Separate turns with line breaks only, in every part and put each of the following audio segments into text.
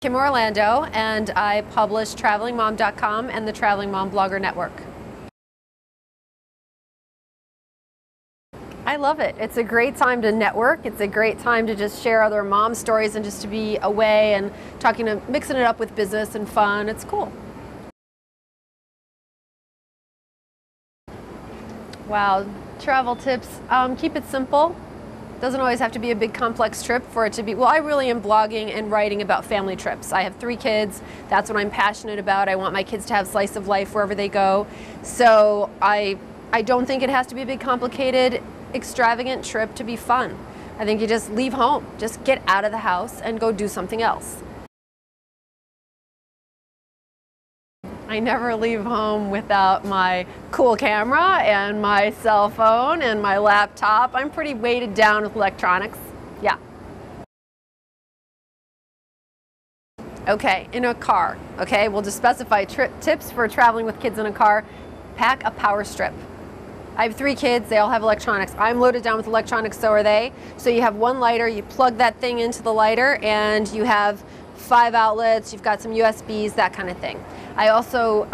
Kim Orlando, and I publish TravelingMom.com and the Traveling Mom Blogger Network. I love it. It's a great time to network. It's a great time to just share other mom stories and just to be away and mixing it up with business and fun. It's cool. Wow, travel tips. Keep it simple. Doesn't always have to be a big complex trip for it to be. Well, I really am blogging and writing about family trips. I have 3 kids. That's what I'm passionate about. I want my kids to have slice of life wherever they go. So I don't think it has to be a big complicated, extravagant trip to be fun. I think you just leave home. Just get out of the house and go do something else. I never leave home without my cool camera and my cell phone and my laptop. I'm pretty weighted down with electronics. Yeah. Okay, in a car. Okay, we'll just specify tips for traveling with kids in a car. Pack a power strip. I have 3 kids, they all have electronics. I'm loaded down with electronics, so are they. So you have one lighter, you plug that thing into the lighter, and you have 5 outlets, you've got some USBs, that kind of thing. I also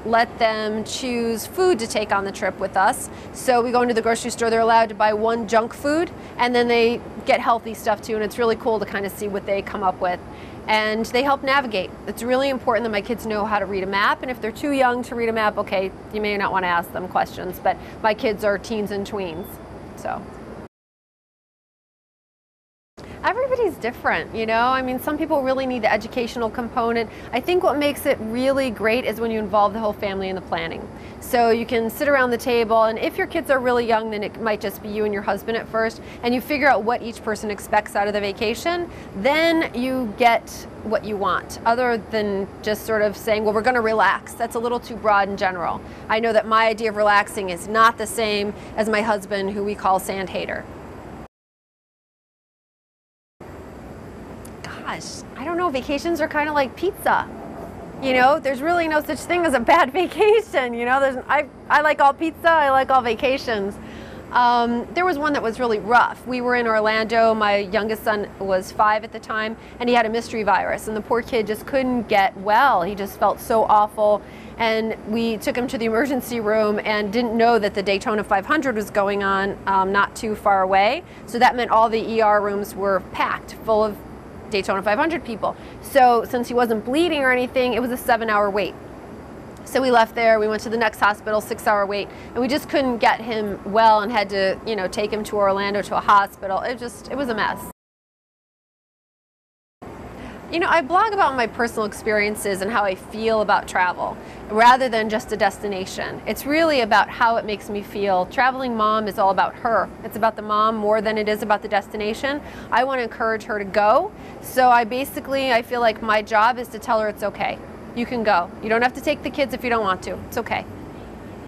let them choose food to take on the trip with us. So we go into the grocery store, they're allowed to buy 1 junk food, and then they get healthy stuff too, and it's really cool to kind of see what they come up with. And they help navigate. It's really important that my kids know how to read a map, and if they're too young to read a map, okay, you may not want to ask them questions, but my kids are teens and tweens, so. Everybody's different, you know? I mean, some people really need the educational component. I think what makes it really great is when you involve the whole family in the planning. So you can sit around the table, and if your kids are really young, then it might just be you and your husband at first, and you figure out what each person expects out of the vacation, then you get what you want, other than just sort of saying, well, we're gonna relax. That's a little too broad and general. I know that my idea of relaxing is not the same as my husband, who we call sand hater. Gosh, I don't know, vacations are kind of like pizza. You know, there's really no such thing as a bad vacation. You know, I like all pizza, I like all vacations. There was one that was really rough. We were in Orlando, my youngest son was 5 at the time, and he had a mystery virus, and the poor kid just couldn't get well. He just felt so awful, and we took him to the emergency room and didn't know that the Daytona 500 was going on not too far away. So that meant all the ER rooms were packed full of Daytona 500 people. So since he wasn't bleeding or anything, it was a 7-hour wait. So we left there, we went to the next hospital, 6-hour wait, and we just couldn't get him well and had to, you know, take him to Orlando to a hospital. It was a mess. You know, I blog about my personal experiences and how I feel about travel, rather than just a destination. It's really about how it makes me feel. Traveling Mom is all about her. It's about the mom more than it is about the destination. I want to encourage her to go. So I feel like my job is to tell her it's okay. You can go. You don't have to take the kids if you don't want to. It's okay.